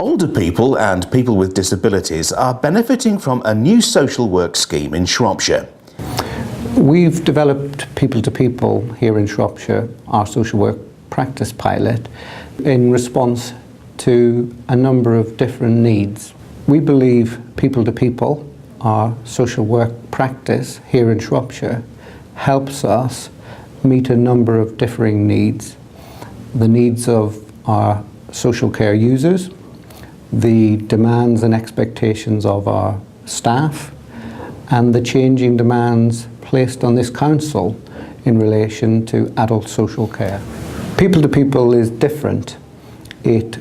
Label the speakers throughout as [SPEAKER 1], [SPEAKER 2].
[SPEAKER 1] Older people and people with disabilities are benefiting from a new social work scheme in Shropshire.
[SPEAKER 2] We've developed People2People here in Shropshire, our social work practice pilot, in response to a number of different needs. We believe People2People, our social work practice here in Shropshire, helps us meet a number of differing needs. The needs of our social care users, the demands and expectations of our staff, and the changing demands placed on this council in relation to adult social care. People2People is different. It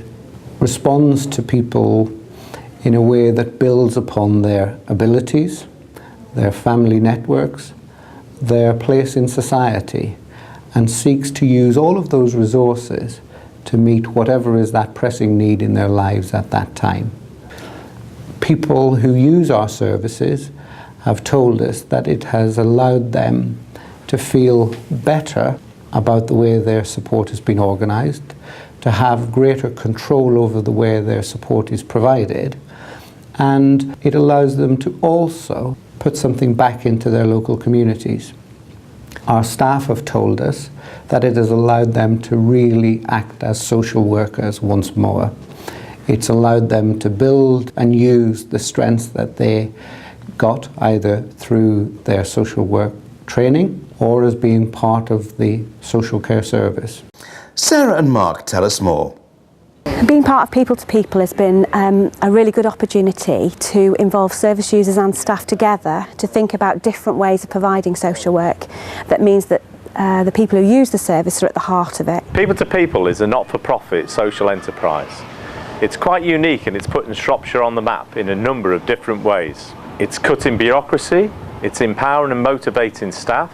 [SPEAKER 2] responds to people in a way that builds upon their abilities, their family networks, their place in society, and seeks to use all of those resources to meet whatever is that pressing need in their lives at that time. People who use our services have told us that it has allowed them to feel better about the way their support has been organised, to have greater control over the way their support is provided, and it allows them to also put something back into their local communities. Our staff have told us that it has allowed them to really act as social workers once more. It's allowed them to build and use the strengths that they got either through their social work training or as being part of the social care service.
[SPEAKER 1] Sarah and Mark tell us more.
[SPEAKER 3] Being part of People2People has been a really good opportunity to involve service users and staff together to think about different ways of providing social work. That means that the people who use the service are at the heart of it.
[SPEAKER 4] People2People is a not-for-profit social enterprise. It's quite unique and it's putting Shropshire on the map in a number of different ways. It's cutting bureaucracy, it's empowering and motivating staff,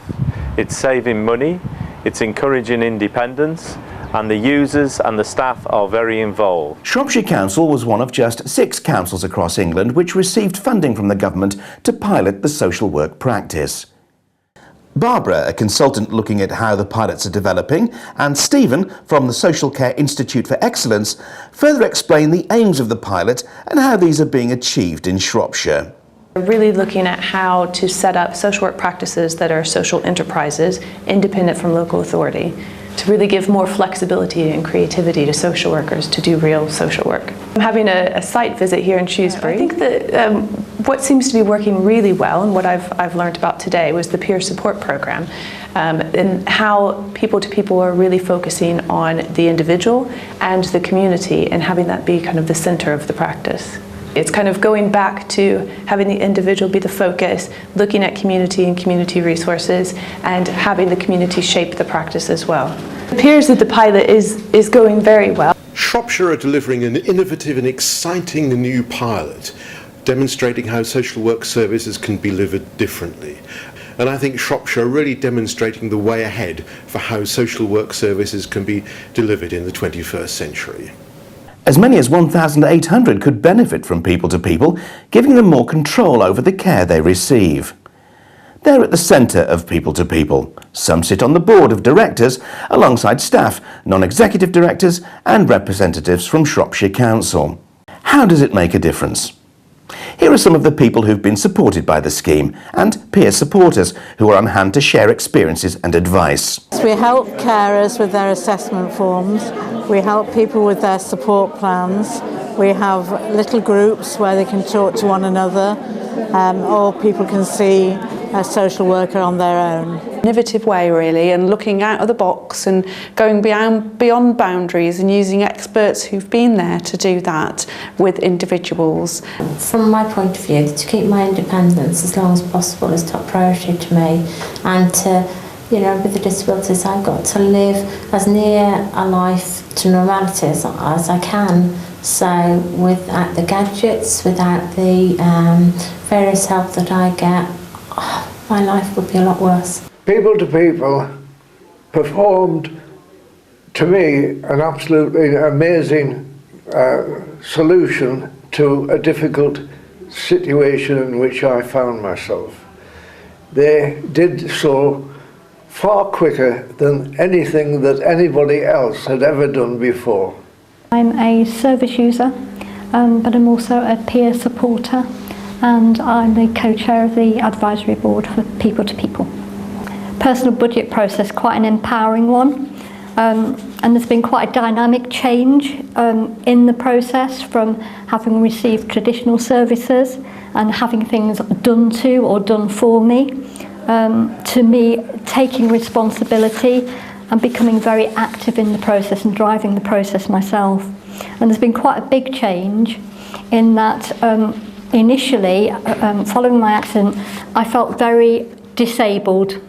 [SPEAKER 4] it's saving money, it's encouraging independence, and the users and the staff are very involved.
[SPEAKER 1] Shropshire Council was one of just 6 councils across England which received funding from the government to pilot the social work practice. Barbara, a consultant looking at how the pilots are developing, and Stephen from the Social Care Institute for Excellence further explain the aims of the pilot and how these are being achieved in Shropshire.
[SPEAKER 5] We're really looking at how to set up social work practices that are social enterprises, independent from local authority, to really give more flexibility and creativity to social workers to do real social work. I'm having a site visit here in Shrewsbury. I think that what seems to be working really well, and what I've learned about today, was the peer support program, and how People2People are really focusing on the individual and the community and having that be kind of the center of the practice. It's kind of going back to having the individual be the focus, looking at community and community resources, and having the community shape the practice as well. It appears that the pilot is going very well.
[SPEAKER 6] Shropshire are delivering an innovative and exciting new pilot, demonstrating how social work services can be delivered differently. And I think Shropshire are really demonstrating the way ahead for how social work services can be delivered in the 21st century.
[SPEAKER 1] As many as 1,800 could benefit from People2People, giving them more control over the care they receive. They're at the centre of People2People. Some sit on the board of directors alongside staff, non-executive directors and representatives from Shropshire Council. How does it make a difference? Here are some of the people who've been supported by the scheme and peer supporters who are on hand to share experiences and advice.
[SPEAKER 7] We help carers with their assessment forms. We help people with their support plans. We have little groups where they can talk to one another, or people can see a social worker on their own.
[SPEAKER 8] Innovative way really, and looking out of the box and going beyond boundaries and using experts who've been there to do that with individuals.
[SPEAKER 9] From my point of view, to keep my independence as long as possible is top priority to me, and to, you know, with the disabilities I've got to live as near a life to normality as I can. So without the gadgets, without the various help that I get, my life would be a lot worse.
[SPEAKER 10] People2People performed, to me, an absolutely amazing solution to a difficult situation in which I found myself. They did so far quicker than anything that anybody else had ever done before.
[SPEAKER 11] I'm a service user but I'm also a peer supporter, and I'm the co-chair of the advisory board for People to People. Personal budget process, quite an empowering one, and there's been quite a dynamic change in the process from having received traditional services and having things done to or done for me, to me taking responsibility and becoming very active in the process and driving the process myself. And there's been quite a big change in that initially, following my accident, I felt very disabled.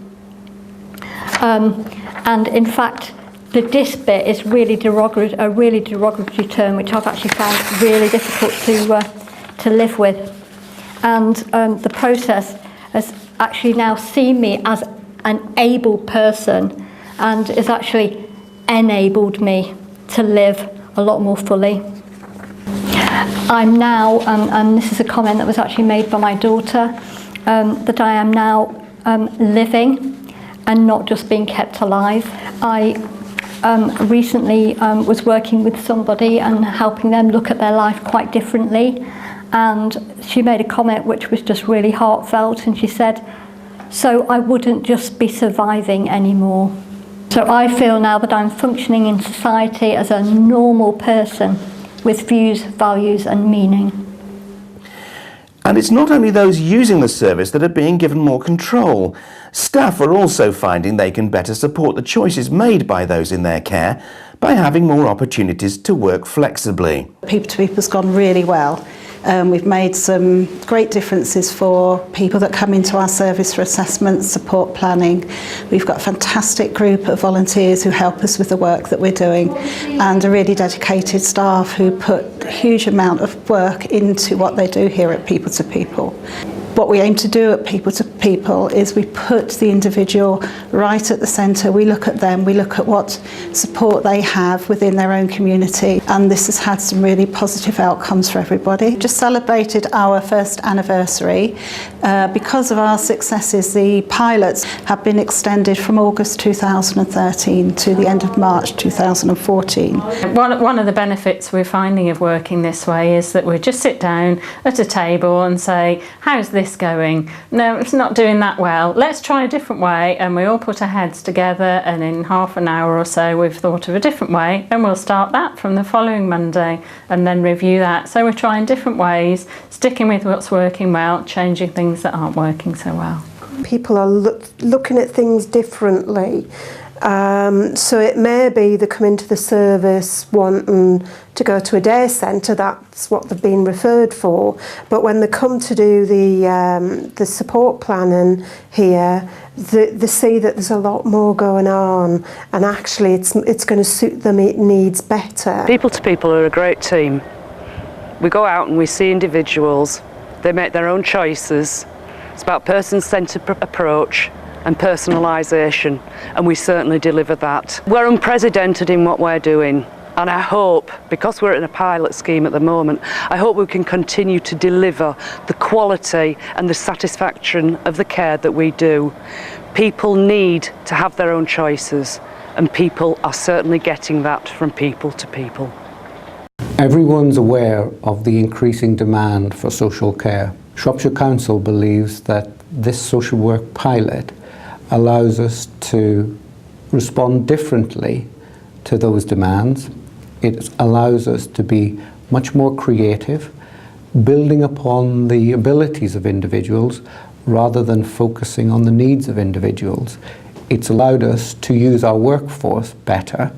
[SPEAKER 11] And in fact, the dis bit is really a really derogatory term, which I've actually found really difficult to live with. And the process has actually now seen me as an able person and has actually enabled me to live a lot more fully. I'm now, and this is a comment that was actually made by my daughter, that I am now living and not just being kept alive. I recently was working with somebody and helping them look at their life quite differently, and she made a comment which was just really heartfelt, and she said, "So I wouldn't just be surviving anymore." So I feel now that I'm functioning in society as a normal person with views, values and meaning.
[SPEAKER 1] And it's not only those using the service that are being given more control. Staff are also finding they can better support the choices made by those in their care by having more opportunities to work flexibly.
[SPEAKER 12] People to People's gone really well. We've made some great differences for people that come into our service for assessment, support planning. We've got a fantastic group of volunteers who help us with the work that we're doing, and a really dedicated staff who put a huge amount of work into what they do here at People to People. What we aim to do at People to People is we put the individual right at the centre. We look at them, we look at what support they have within their own community, and this has had some really positive outcomes for everybody. Just celebrated our first anniversary. Because of our successes, the pilots have been extended from August 2013 to the end of March 2014.
[SPEAKER 13] One of the benefits we're finding of working this way is that we just sit down at a table and say, how's this going? No, it's not doing that well. Let's try a different way, and we all put our heads together, and in half an hour or so we've thought of a different way, and we'll start that from the following Monday and then review that. So we're trying different ways, sticking with what's working well, changing things that aren't working so well.
[SPEAKER 14] People are looking at things differently. So it may be they come into the service wanting to go to a day centre, that's what they've been referred for, but when they come to do the support planning here, they see that there's a lot more going on, and actually it's going to suit them needs better.
[SPEAKER 15] People to People are a great team. We go out and we see individuals, they make their own choices. It's about person-centred approach and personalisation, and we certainly deliver that. We're unprecedented in what we're doing, and I hope, because we're in a pilot scheme at the moment, I hope we can continue to deliver the quality and the satisfaction of the care that we do. People need to have their own choices, and people are certainly getting that from People to People.
[SPEAKER 2] Everyone's aware of the increasing demand for social care. Shropshire Council believes that this social work pilot allows us to respond differently to those demands. It allows us to be much more creative, building upon the abilities of individuals rather than focusing on the needs of individuals. It's allowed us to use our workforce better,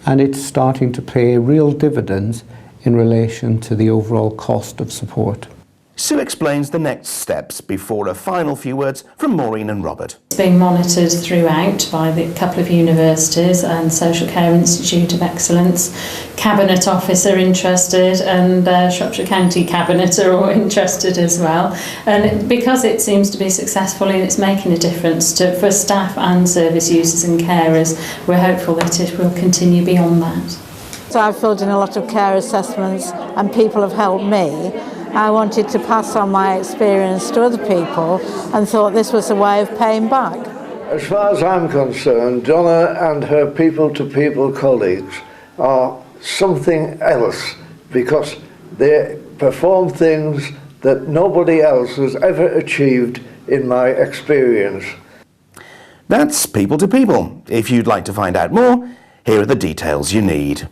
[SPEAKER 2] and it's starting to pay real dividends in relation to the overall cost of support.
[SPEAKER 1] Sue explains the next steps before a final few words from Maureen and Robert.
[SPEAKER 16] It's being monitored throughout by the couple of universities and Social Care Institute of Excellence. Cabinet Office are interested, and Shropshire County Cabinet are all interested as well. And because it seems to be successful and it's making a difference for staff and service users and carers, we're hopeful that it will continue beyond that.
[SPEAKER 7] So I've filled in a lot of care assessments and people have helped me. I wanted to pass on my experience to other people and thought this was a way of paying back.
[SPEAKER 10] As far as I'm concerned, Donna and her People to People colleagues are something else, because They perform things that nobody else has ever achieved in my experience.
[SPEAKER 1] That's People to People. If you'd like to find out more, here are the details you need.